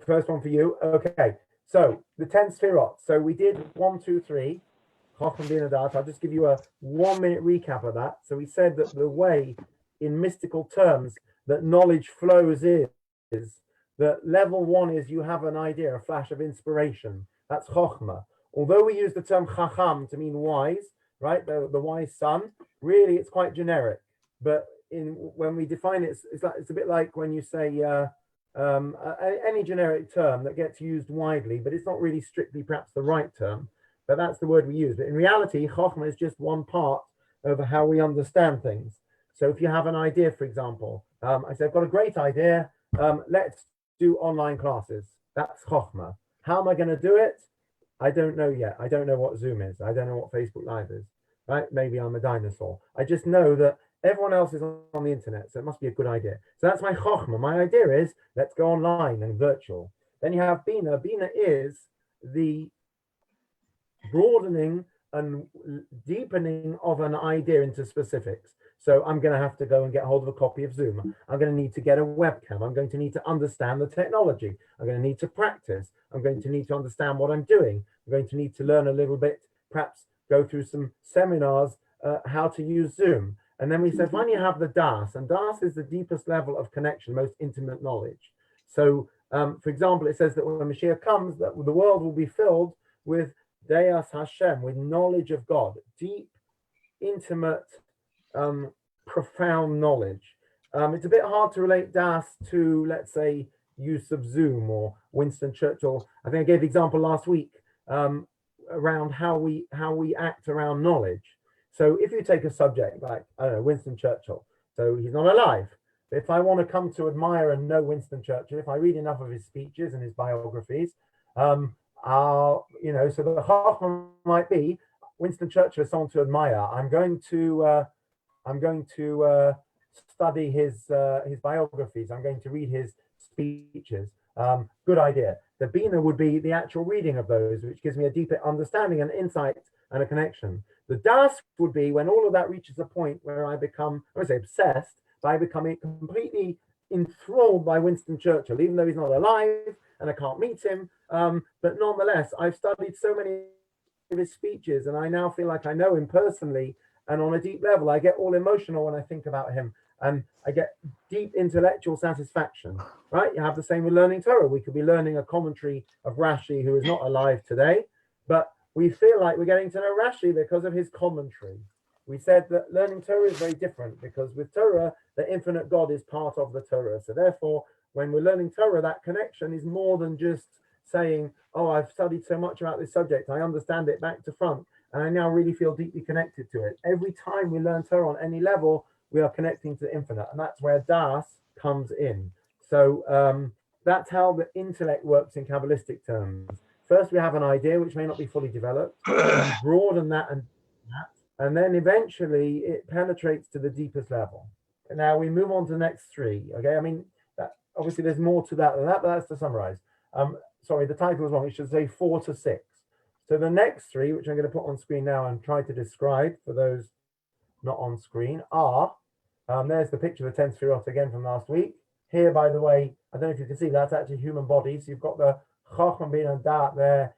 First one for you. Okay. So the 10 sefirot. So we did 1, 2, 3. Chacham Bina Dat. I'll just give you a 1-minute recap of that. So we said that the way, in mystical terms, that knowledge flows is that level 1 is you have an idea, a flash of inspiration. That's chokhmah. Although we use the term chacham to mean wise, right? The wise son. Really, it's quite generic. But when we define it, it's a bit like when you say any generic term that gets used widely, but it's not really strictly perhaps the right term. But that's the word we use. But in reality, chokhmah is just one part of how we understand things. So if you have an idea, for example, I say, I've got a great idea. Let's do online classes. That's chokhmah. How am I going to do it? I don't know yet. I don't know what Zoom is. I don't know what Facebook Live is. Right? Maybe I'm a dinosaur. I just know that everyone else is on the internet, so it must be a good idea. So that's my chokhmah. My idea is let's go online and virtual. Then you have bina. Bina is the broadening and deepening of an idea into specifics. So I'm going to have to go and get hold of a copy of Zoom. I'm going to need to get a webcam. I'm going to need to understand the technology. I'm going to need to practice. I'm going to need to understand what I'm doing. I'm going to need to learn a little bit, perhaps go through some seminars, how to use Zoom. And then we said, finally, you have the das, and das is the deepest level of connection, most intimate knowledge. So, for example, it says that when Mashiach comes, that the world will be filled with Deas Hashem, with knowledge of God, deep, intimate, profound knowledge. It's a bit hard to relate das to, let's say, use of Zoom or Winston Churchill. I think I gave the example last week around how we act around knowledge. So if you take a subject like, I don't know, Winston Churchill, so he's not alive. But if I want to come to admire and know Winston Churchill, if I read enough of his speeches and his biographies, so the chachma might be Winston Churchill is someone to admire. I'm going to study his biographies. I'm going to read his speeches. Good idea. The bina would be the actual reading of those, which gives me a deeper understanding and insight and a connection. The das would be when all of that reaches a point where I become, I would say obsessed, by becoming completely enthralled by Winston Churchill, even though he's not alive and I can't meet him. But nonetheless, I've studied so many of his speeches and I now feel like I know him personally, and on a deep level, I get all emotional when I think about him and I get deep intellectual satisfaction, right? You have the same with learning Torah. We could be learning a commentary of Rashi, who is not alive today, but we feel like we're getting to know Rashi because of his commentary. We said that learning Torah is very different because with Torah, the infinite God is part of the Torah. So therefore, when we're learning Torah, that connection is more than just saying, oh, I've studied so much about this subject. I understand it back to front. And I now really feel deeply connected to it. Every time we learn Torah on any level, we are connecting to the infinite. And that's where das comes in. So that's how the intellect works in Kabbalistic terms. First, we have an idea which may not be fully developed. We broaden that and then eventually it penetrates to the deepest level. And now we move on to the next three. Okay, I mean, obviously there's more to that than that, but that's to summarize. Sorry, the title is wrong. It should say 4 to 6. So the next three, which I'm going to put on screen now and try to describe for those not on screen, are, there's the picture of the 10 sefirot again from last week. Here, by the way, I don't know if you can see, that's actually human bodies. You've got the Chacham Bin and Dat there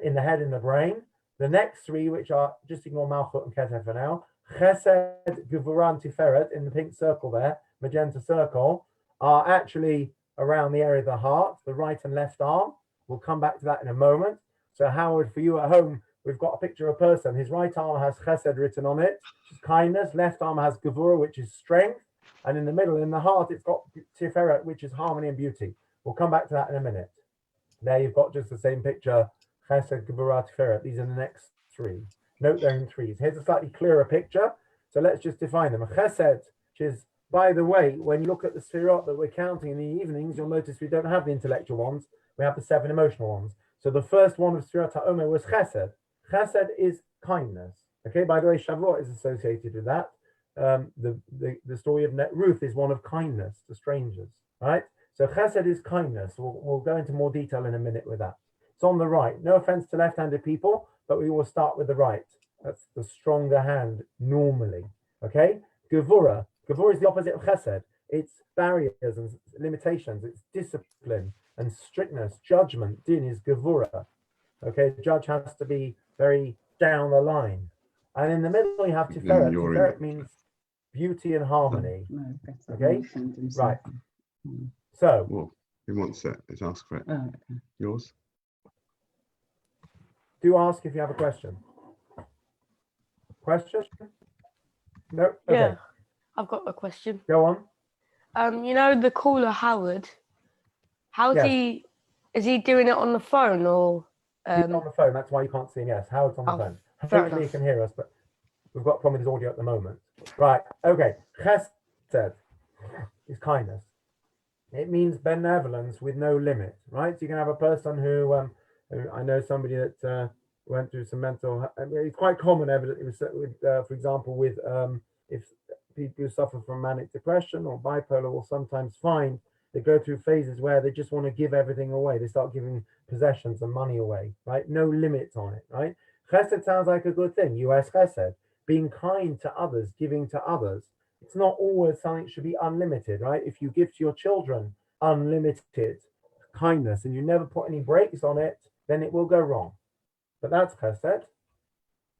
in the head, in the brain. The next three, which are, just ignore Malchut and Ketef for now, Chesed, Gevurah, and Tiferet in the pink circle there, magenta circle, are actually around the area of the heart, the right and left arm. We'll come back to that in a moment. So Howard, for you at home, we've got a picture of a person. His right arm has Chesed written on it, which is kindness. Left arm has Gevurah, which is strength. And in the middle, in the heart, it's got Tiferet, which is harmony and beauty. We'll come back to that in a minute. There you've got just the same picture, Chesed, Gevurah, Tiferet. These are the next three. Note they're in threes. Here's a slightly clearer picture. So let's just define them. A Chesed, which is, by the way, when you look at the sefirot that we're counting in the evenings, you'll notice we don't have the intellectual ones. We have the 7 emotional ones. So the first one of Sefirot HaOmer was Chesed. Chesed is kindness. Okay, by the way, Shavuot is associated with that. The story of Ruth is one of kindness to strangers, right? So Chesed is kindness. We'll go into more detail in a minute with that. It's on the right. No offense to left-handed people, but we will start with the right. That's the stronger hand normally. Okay, Gevurah. Gevurah is the opposite of Chesed. It's barriers and limitations. It's discipline. and strictness, judgment. Din is Gevurah. Okay, the judge has to be very down the line. And in the middle, you have Tiferet. Tiferet means beauty and harmony. Okay, right. So, well, who wants it? Let's ask for it. Oh, okay. Yours? do ask if you have a question. Question? No? Okay. Yeah, I've got a question. Go on. You know the caller Howard. How's Yes. is he doing it on the phone or? He's on the phone. That's why you can't see him. Yes, Howard's on the Oh, phone. fair Hopefully he enough. can hear us, but we've got a problem with his audio at the moment. Right. Okay. Chesed is kindness. It means benevolence with no limit. Right. So you can have a person who I know somebody that went through some mental. It's quite common, evidently, with for example, with if people who suffer from manic depression or bipolar will sometimes find they go through phases where they just want to give everything away. They start giving possessions and money away, right? No limits on it, right? Chesed sounds like a good thing. US chesed, being kind to others, giving to others. It's not always something that should be unlimited, right? If you give to your children unlimited kindness and you never put any brakes on it, then it will go wrong. But that's chesed.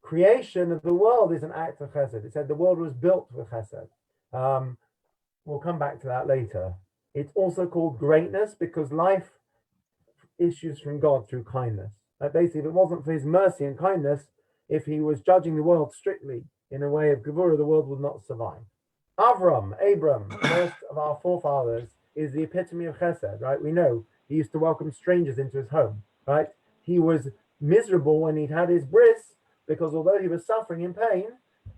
Creation of the world is an act of chesed. It said the world was built with chesed. We'll come back to that later. It's also called greatness because life issues from God through kindness. Basically, if it wasn't for his mercy and kindness, if he was judging the world strictly in a way of Gevurah, the world would not survive. Abram, first of our forefathers, is the epitome of chesed, right? We know he used to welcome strangers into his home, right? He was miserable when he'd had his bris because although he was suffering in pain,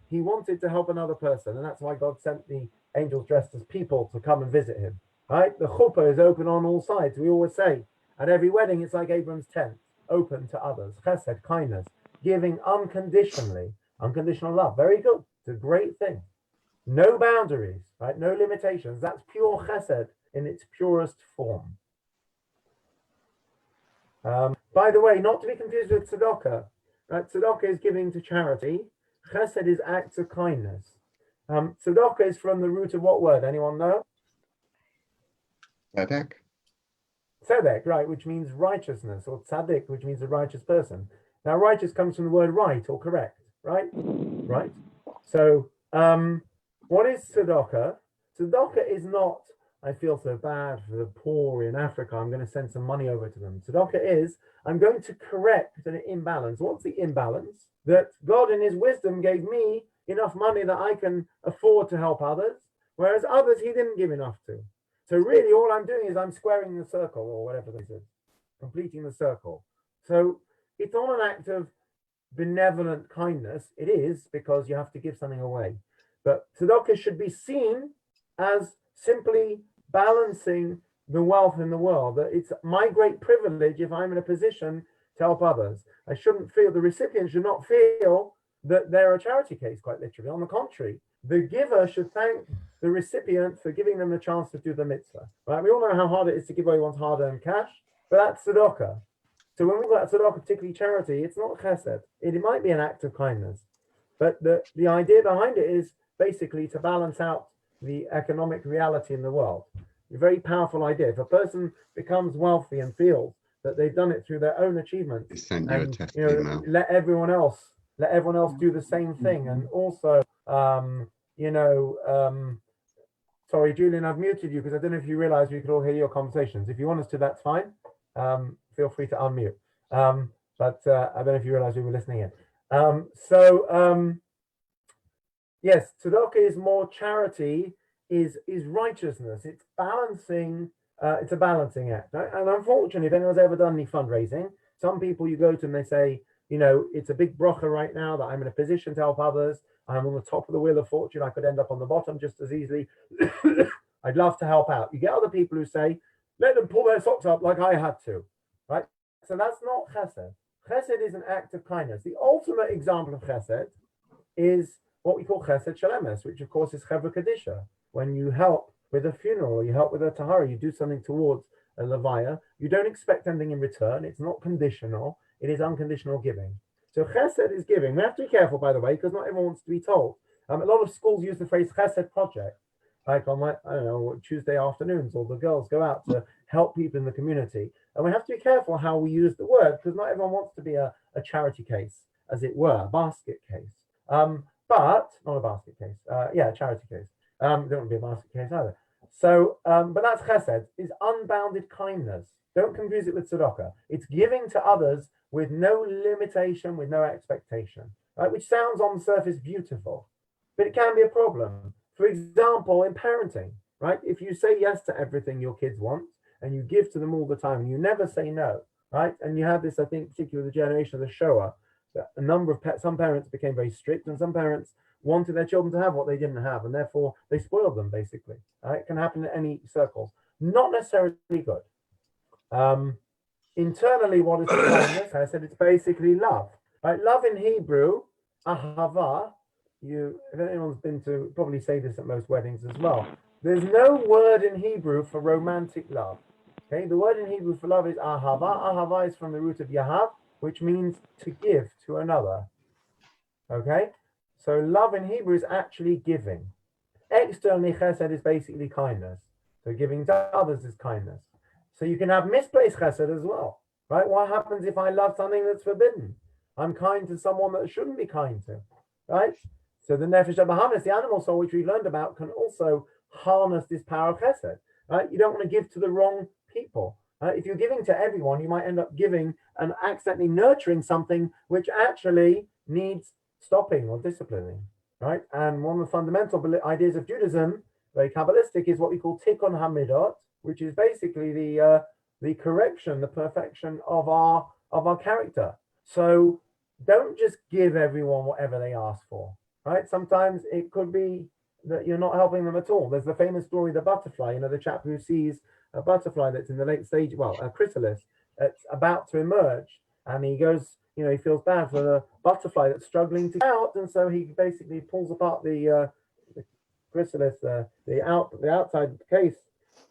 he wanted to help another person. And that's why God sent the angels dressed as people to come and visit him. Right? The chuppah is open on all sides. We always say at every wedding, it's like Abram's tent, open to others. Chesed, kindness, giving unconditionally, unconditional love. Very good. It's a great thing. No boundaries, right? No limitations. That's pure chesed in its purest form. By the way, not to be confused with tzedakah. Right? Tzedakah is giving to charity. Chesed is acts of kindness. Tzedakah is from the root of what word? Anyone know? Tzedek. Tzedek, right, which means righteousness, or tzaddik, which means a righteous person. Now, righteous comes from the word right or correct, right? Right. So, what is tzedakah? Tzedakah is not, I feel so bad for the poor in Africa, I'm going to send some money over to them. Tzedakah is, I'm going to correct an imbalance. What's the imbalance? That God in his wisdom gave me enough money that I can afford to help others, whereas others he didn't give enough to. So really all I'm doing is I'm squaring the circle or whatever this is, completing the circle. So it's not an act of benevolent kindness. It is because you have to give something away. But tzedakah should be seen as simply balancing the wealth in the world. That it's my great privilege if I'm in a position to help others. I shouldn't feel, the recipient should not feel that they're a charity case, quite literally. On the contrary, the giver should thank the recipient for giving them the chance to do the mitzvah. Right? We all know how hard it is to give away one's hard-earned cash, but that's tzedakah. So when we talk about tzedakah, particularly charity, it's not chesed. It might be an act of kindness, but the idea behind it is basically to balance out the economic reality in the world. A very powerful idea. If a person becomes wealthy and feels that they've done it through their own achievements, Send you a and test you know, email. let everyone else do the same thing, and also sorry, Julian, I've muted you because I don't know if you realize we could all hear your conversations. If you want us to, that's fine. Feel free to unmute. But I don't know if you realize we were listening in. Yes, tzedakah is more charity, is righteousness. It's balancing. It's a balancing act. Right? And unfortunately, if anyone's ever done any fundraising, some people you go to and they say, you know, it's a big bracha right now that I'm in a position to help others. I'm on the top of the wheel of fortune. I could end up on the bottom just as easily. I'd love to help out. You get other people who say, let them pull their socks up like I had to, right? So that's not chesed. Chesed is an act of kindness. The ultimate example of chesed is what we call chesed shalemes, which of course is chevra kadisha. When you help with a funeral, or you help with a tahara, you do something towards a levaya, you don't expect anything in return. It's not conditional. It is unconditional giving. So chesed is giving. We have to be careful, by the way, because not everyone wants to be told. A lot of schools use the phrase chesed project. Like on my, I don't know, Tuesday afternoons, all the girls go out to help people in the community. And we have to be careful how we use the word, because not everyone wants to be a charity case, as it were, a basket case. But not a basket case. Yeah, a charity case. Don't want to be a basket case either. So, but that's chesed, is unbounded kindness. Don't confuse it with tzedakah. It's giving to others with no limitation, with no expectation, right? Which sounds on the surface beautiful, but it can be a problem. For example, in parenting, right? If you say yes to everything your kids want and you give to them all the time and you never say no, right? And you have this, I think, particularly the generation of the Shoah, that a number of some parents became very strict and some parents wanted their children to have what they didn't have, and therefore they spoiled them, basically. Right? It can happen in any circles. Not necessarily good. Internally, what is kindness? I said it's basically love. Right? Love in Hebrew, ahava. If anyone's been to, probably say this at most weddings as well. There's no word in Hebrew for romantic love. Okay, the word in Hebrew for love is ahava. Ahava is from the root of yahav, which means to give to another. Okay, so love in Hebrew is actually giving. Externally, chesed is basically kindness. So giving to others is kindness. So you can have misplaced chesed as well, right? What happens if I love something that's forbidden? I'm kind to someone that I shouldn't be kind to, right? So the nefesh habahamis, the animal soul, which we've learned about, can also harness this power of chesed, right? You don't want to give to the wrong people. If you're giving to everyone, you might end up giving and accidentally nurturing something which actually needs stopping or disciplining, right? And one of the fundamental ideas of Judaism, very Kabbalistic, is what we call tikkun hamidot, which is basically the correction, the perfection of our character. So don't just give everyone whatever they ask for, right? Sometimes it could be that you're not helping them at all. There's the famous story, the butterfly, the chap who sees a butterfly that's in the late stage, well, a chrysalis that's about to emerge, and he goes, he feels bad for the butterfly that's struggling to get out, and so he basically pulls apart the chrysalis, the outside case,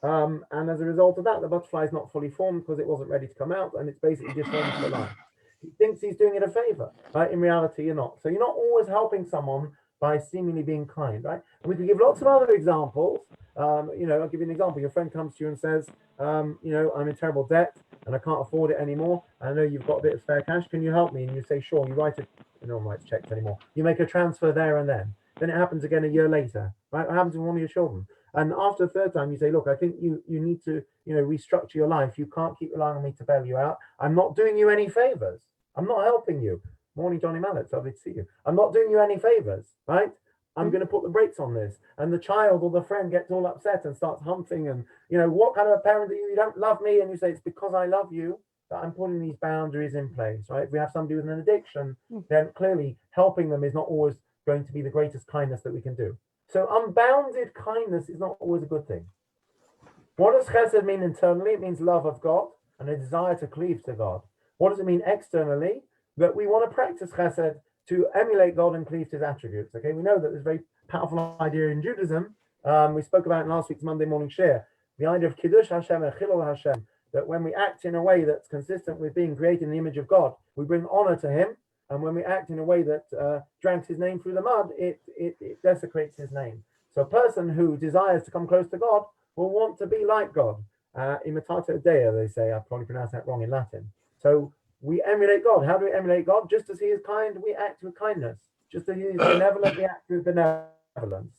and as a result of that, the butterfly is not fully formed because it wasn't ready to come out, and it's basically deformed for life. He thinks he's doing it a favor, right? In reality, you're not. So you're not always helping someone by seemingly being kind, right? And we can give lots of other examples. I'll give you an example. Your friend comes to you and says, I'm in terrible debt and I can't afford it anymore. I know you've got a bit of spare cash. Can you help me? And you say, sure. You write it. No one writes checks anymore. You make a transfer there and then. Then it happens again a year later, right? It happens with one of your children. And after the third time, you say, look, I think you need to, restructure your life. You can't keep relying on me to bail you out. I'm not doing you any favors. I'm not helping you. Morning, Johnny Mallet. Lovely to see you. I'm not doing you any favors, right? I'm going to put the brakes on this. And the child or the friend gets all upset and starts humping. And, what kind of a parent are you? You don't love me. And you say, it's because I love you that I'm putting these boundaries in place, right? If we have somebody with an addiction, then clearly helping them is not always going to be the greatest kindness that we can do. So unbounded kindness is not always a good thing. What does chesed mean internally? It means love of God and a desire to cleave to God. What does it mean externally? That we want to practice chesed to emulate God and cleave to his attributes. Okay, we know that there's a very powerful idea in Judaism. We spoke about in last week's Monday morning share, the idea of kiddush Hashem and chilul Hashem, that when we act in a way that's consistent with being created in the image of God, we bring honor to him. And when we act in a way that drags his name through the mud, it desecrates his name. So a person who desires to come close to God will want to be like God. Imitate Deo, they say. I probably pronounced that wrong in Latin. So we emulate God. How do we emulate God? Just as he is kind, we act with kindness. Just as he is benevolent, we act with benevolence.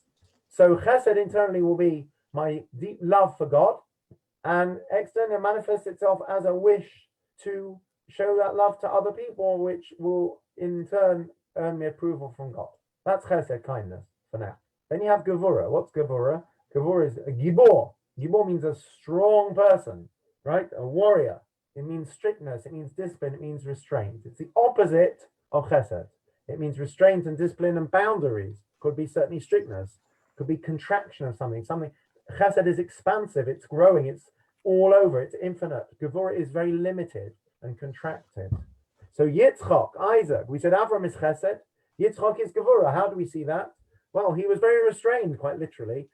So chesed internally will be my deep love for God, and externally manifests itself as a wish to show that love to other people, which will in turn earn me approval from God. That's chesed, kindness, for now. Then you have Gevurah. What's Gevurah? Gevurah is a gibor. Gibor means a strong person, right? A warrior. It means strictness. It means discipline. It means restraint. It's the opposite of chesed. It means restraint and discipline and boundaries. Could be certainly strictness. Could be contraction of something. Chesed is expansive. It's growing. It's all over. It's infinite. Gevurah is very limited and contracted. So Yitzchak, Isaac, we said Avram is chesed. Yitzchak is Gevurah. How do we see that? Well, he was very restrained, quite literally.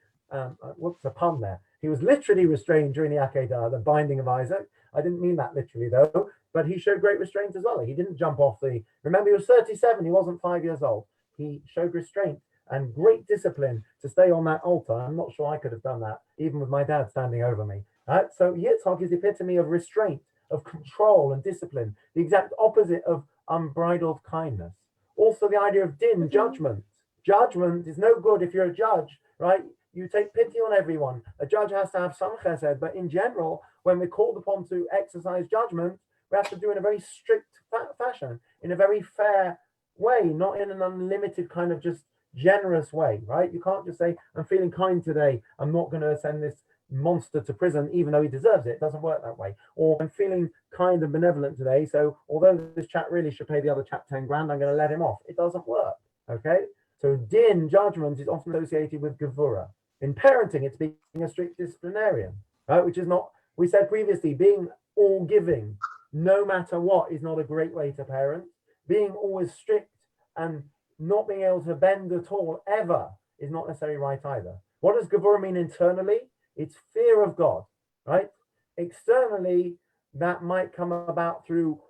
What's the pun there? He was literally restrained during the Akedah, the binding of Isaac. I didn't mean that literally, though, but he showed great restraint as well. He didn't jump off remember, he was 37, he wasn't 5 years old. He showed restraint. and great discipline to stay on that altar. I'm not sure I could have done that, even with my dad standing over me. Right? So Yitzhak is the epitome of restraint, of control and discipline, the exact opposite of unbridled kindness. Also, the idea of din, judgment. Judgment is no good if you're a judge, right? You take pity on everyone. A judge has to have some chesed, but in general, when we're called upon to exercise judgment, we have to do it in a very strict fashion, in a very fair way, not in an unlimited kind of just generous way, right? You can't just say, I'm feeling kind today, I'm not going to send this monster to prison even though he deserves it. It doesn't work that way. Or I'm feeling kind and benevolent today, so although this chap really should pay the other chap 10 grand, I'm going to let him off. It doesn't work, okay? So din, judgment, is often associated with Gevurah. In parenting, it's being a strict disciplinarian, right? Which is not, we said previously, being all giving, no matter what, is not a great way to parent. Being always strict and not being able to bend at all, ever, is not necessarily right either. What does Gevurah mean internally? It's fear of God, right? Externally, that might come about through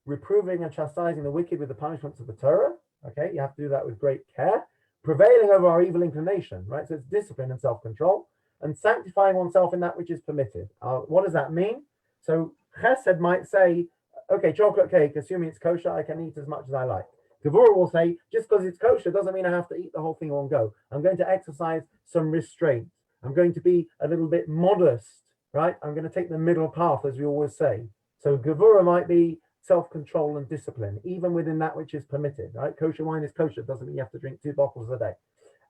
reproving and chastising the wicked with the punishments of the Torah. Okay, you have to do that with great care. Prevailing over our evil inclination, right? So it's discipline and self-control, and sanctifying oneself in that which is permitted. What does that mean? So Chesed might say, okay, chocolate cake, assuming it's kosher, I can eat as much as I like. Gevurah will say, just because it's kosher doesn't mean I have to eat the whole thing in one go. I'm going to exercise some restraint. I'm going to be a little bit modest, right? I'm going to take the middle path, as we always say. So Gevurah might be self-control and discipline, even within that which is permitted, right? Kosher wine is kosher, doesn't mean you have to drink 2 bottles a day.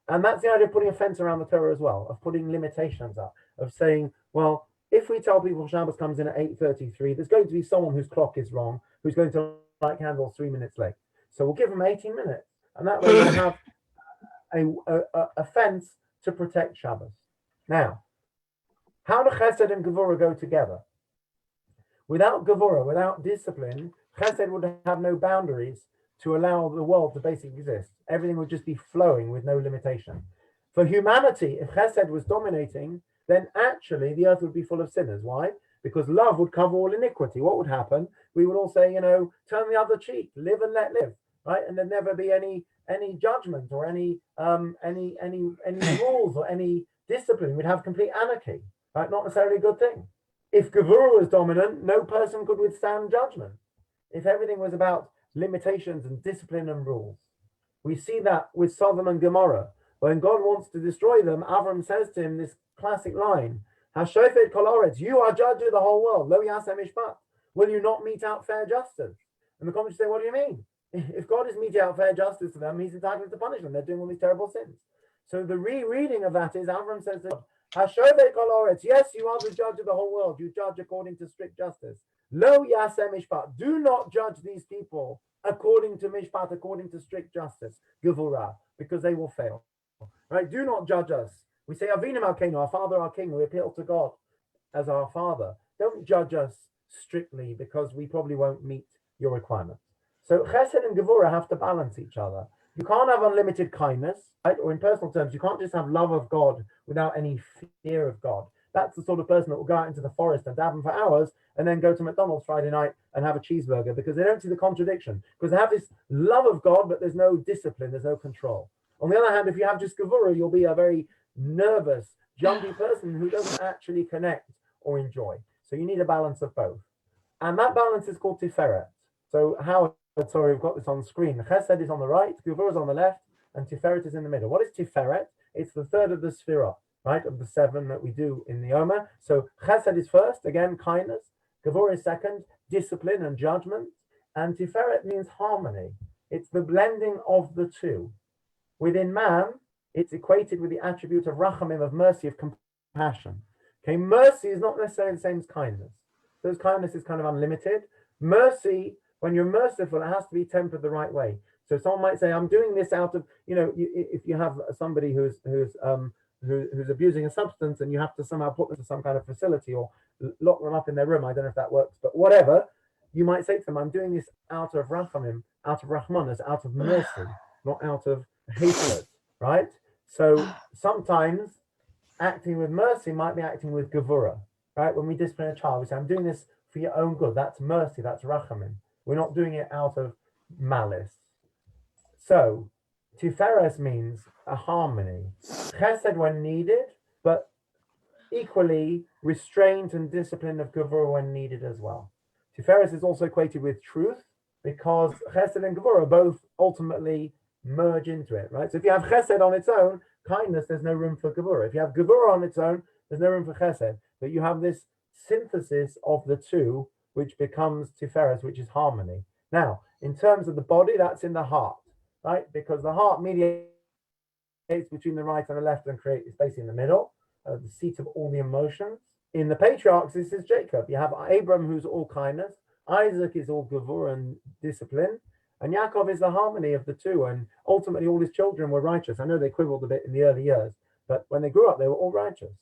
And that's the idea of putting a fence around the Torah as well, of putting limitations up, of saying, well, if we tell people Shabbos comes in at 8:33, there's going to be someone whose clock is wrong, who's going to light candles 3 minutes late. So we'll give them 18 minutes. And that way we'll have a fence to protect Shabbos. Now, how do Chesed and Gevurah go together? Without Gevurah, without discipline, Chesed would have no boundaries to allow the world to basically exist. Everything would just be flowing with no limitation. For humanity, if Chesed was dominating, then actually the earth would be full of sinners. Why? Because love would cover all iniquity. What would happen? We would all say, turn the other cheek, live and let live, right? And there'd never be any judgment or any rules or any discipline. We'd have complete anarchy, right? Not necessarily a good thing. If Gevurah was dominant, no person could withstand judgment. If everything was about limitations and discipline and rules. We see that with Sodom and Gomorrah. When God wants to destroy them, Avram says to him this classic line, Hashofet kol haaretz, you are judge of the whole world. Lo yaseh mishpat. Will you not mete out fair justice? And the commentators say, what do you mean? If God is meting out fair justice to them, he's entitled to punish them. They're doing all these terrible sins. So the rereading of that is Avram says to God, Hashofet kol haaretz, yes, you are the judge of the whole world. You judge according to strict justice. Lo yaseh mishpat. Do not judge these people according to mishpat, according to strict justice, Gevurah, because they will fail. Right? Do not judge us. We say, Avinu Malkeinu, our Father, our King. We appeal to God as our Father. Don't judge us strictly because we probably won't meet your requirements. So Chesed and Gevurah have to balance each other. You can't have unlimited kindness, right? Or in personal terms, you can't just have love of God without any fear of God. That's the sort of person that will go out into the forest and daven for hours and then go to McDonald's Friday night and have a cheeseburger because they don't see the contradiction. Because they have this love of God, but there's no discipline, there's no control. On the other hand, if you have just Gevurah, you'll be a very nervous, jumpy person who doesn't actually connect or enjoy. So you need a balance of both. And that balance is called Tiferet. So sorry, we've got this on screen. Chesed is on the right, Gevurah is on the left, and Tiferet is in the middle. What is Tiferet? It's the third of the sefirot, right, of the 7 that we do in the Omer. So Chesed is first, again, kindness. Gevurah is second, discipline and judgment. And Tiferet means harmony. It's the blending of the two. Within man, it's equated with the attribute of rachamim, of mercy, of compassion. Okay, mercy is not necessarily the same as kindness. Because kindness is kind of unlimited. Mercy, when you're merciful, it has to be tempered the right way. So someone might say, I'm doing this out of, if you have somebody who's abusing a substance and you have to somehow put them to some kind of facility or lock them up in their room, I don't know if that works, but whatever, you might say to them, I'm doing this out of rachamim, out of rahmanas, out of mercy, not out of hatred, right? So sometimes acting with mercy might be acting with Gevurah, right? When we discipline a child, we say, I'm doing this for your own good. That's mercy, that's rachamim. We're not doing it out of malice. So Tiferet means a harmony. Chesed when needed, but equally restraint and discipline of Gevurah when needed as well. Tiferet is also equated with truth because Chesed and Gevurah both ultimately merge into it, right? So if you have Chesed on its own, kindness, there's no room for Gevurah. If you have Gevurah on its own, there's no room for Chesed. But you have this synthesis of the two, which becomes Tiferet, which is harmony. Now, in terms of the body, that's in the heart, right? Because the heart mediates between the right and the left and creates space in the middle, the seat of all the emotions. In the patriarchs, this is Jacob. You have Abram, who's all kindness. Isaac is all Gevurah and discipline. And Yaakov is the harmony of the two. And ultimately, all his children were righteous. I know they quibbled a bit in the early years, but when they grew up, they were all righteous.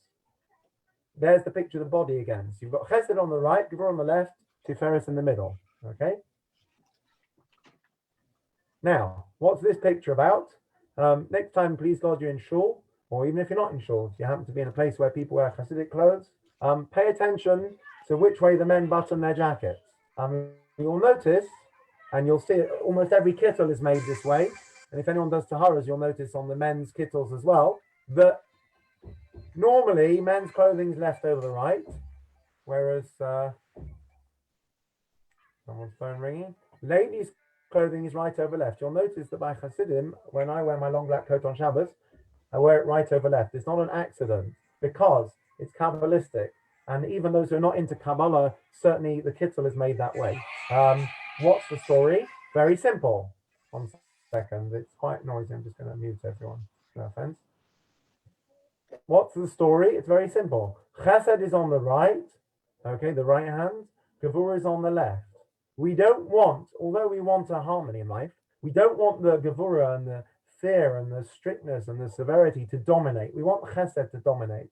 There's the picture of the body again. So you've got Chesed on the right, Gevurah on the left, Tiferet in the middle. Okay? Now, what's this picture about? Next time, please God, you're in shul, or even if you're not in shul, if you happen to be in a place where people wear Hasidic clothes, pay attention to which way the men button their jackets. You'll notice, and you'll see it, almost every kittel is made this way. And if anyone does taharas, you'll notice on the men's kittels as well, that normally men's clothing is left over the right, whereas someone's phone ringing. Ladies' clothing is right over left. You'll notice that by Hasidim, when I wear my long black coat on Shabbos, I wear it right over left. It's not an accident because it's Kabbalistic. And even those who are not into Kabbalah, certainly the kittel is made that way. What's the story? Very simple. 1 second, it's quite noisy. I'm just going to mute everyone. No offense. What's the story? It's very simple. Chesed is on the right, okay, the right hand. Gevurah is on the left. We don't want, although we want a harmony in life, we don't want the Gevurah and the fear and the strictness and the severity to dominate. We want Chesed to dominate.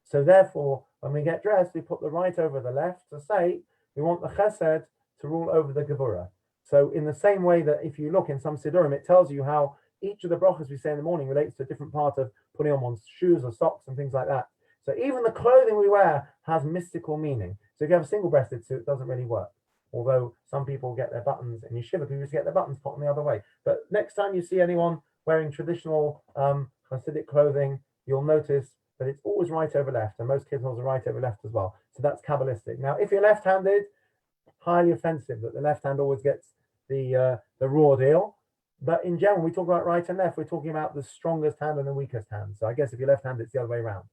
So therefore, when we get dressed, we put the right over the left to say we want the Chesed to rule over the Gevurah. So in the same way that if you look in some Sidurim, it tells you how each of the brachas we say in the morning relates to a different part of putting on one's shoes or socks and things like that. So even the clothing we wear has mystical meaning. So if you have a single-breasted suit, it doesn't really work. Although some people get their buttons, and yeshiva people just get their buttons put on the other way. But next time you see anyone wearing traditional Hasidic clothing, you'll notice that it's always right over left, and most kittels are right over left as well. So that's Kabbalistic. Now, if you're left-handed, highly offensive that the left hand always gets the raw deal. But in general, we talk about right and left. We're talking about the strongest hand and the weakest hand. So I guess if you're left-handed, it's the other way around.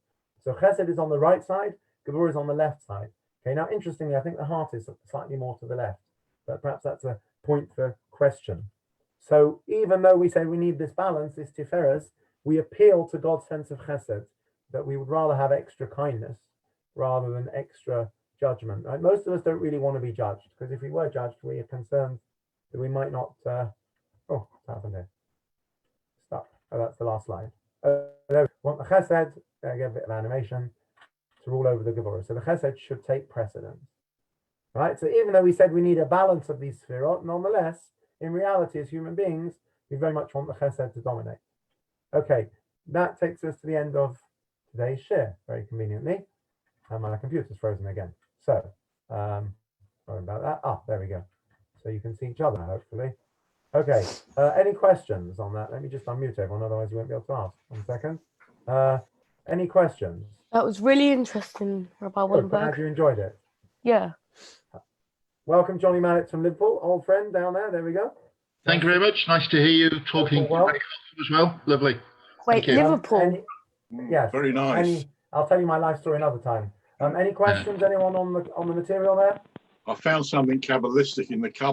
So Chesed is on the right side, Gevurah is on the left side. Okay, now interestingly, I think the heart is slightly more to the left, but perhaps that's a point for question. So even though we say we need this balance, this Tiferet, we appeal to God's sense of Chesed, that we would rather have extra kindness rather than extra judgment. Right? Most of us don't really want to be judged, because if we were judged, we are concerned that we might not. Oh, what happened here? Stuck. Oh, that's the last slide. There we want the Chesed. Again, a bit of animation to rule over the Gevurah. So the Chesed should take precedence. Right? So even though we said we need a balance of these sefirot, nonetheless, in reality, as human beings, we very much want the Chesed to dominate. Okay, that takes us to the end of today's share, very conveniently. And my computer's frozen again. So, sorry about that. Ah, there we go. So you can see each other, hopefully. Okay, any questions on that? Let me just unmute everyone, otherwise you won't be able to ask. 1 second. Any questions? That was really interesting, Rabbi Good, glad Weinberg. you enjoyed it. Yeah. Welcome, Johnny Mannix from Liverpool, old friend down there. There we go. Thank you very much. Nice to hear you talking Well. as well. Lovely. Wait, Thank you. Liverpool. Yes. Very nice. I'll tell you my life story another time. Any questions? Anyone on the material there? I found something Kabbalistic in the cupboard.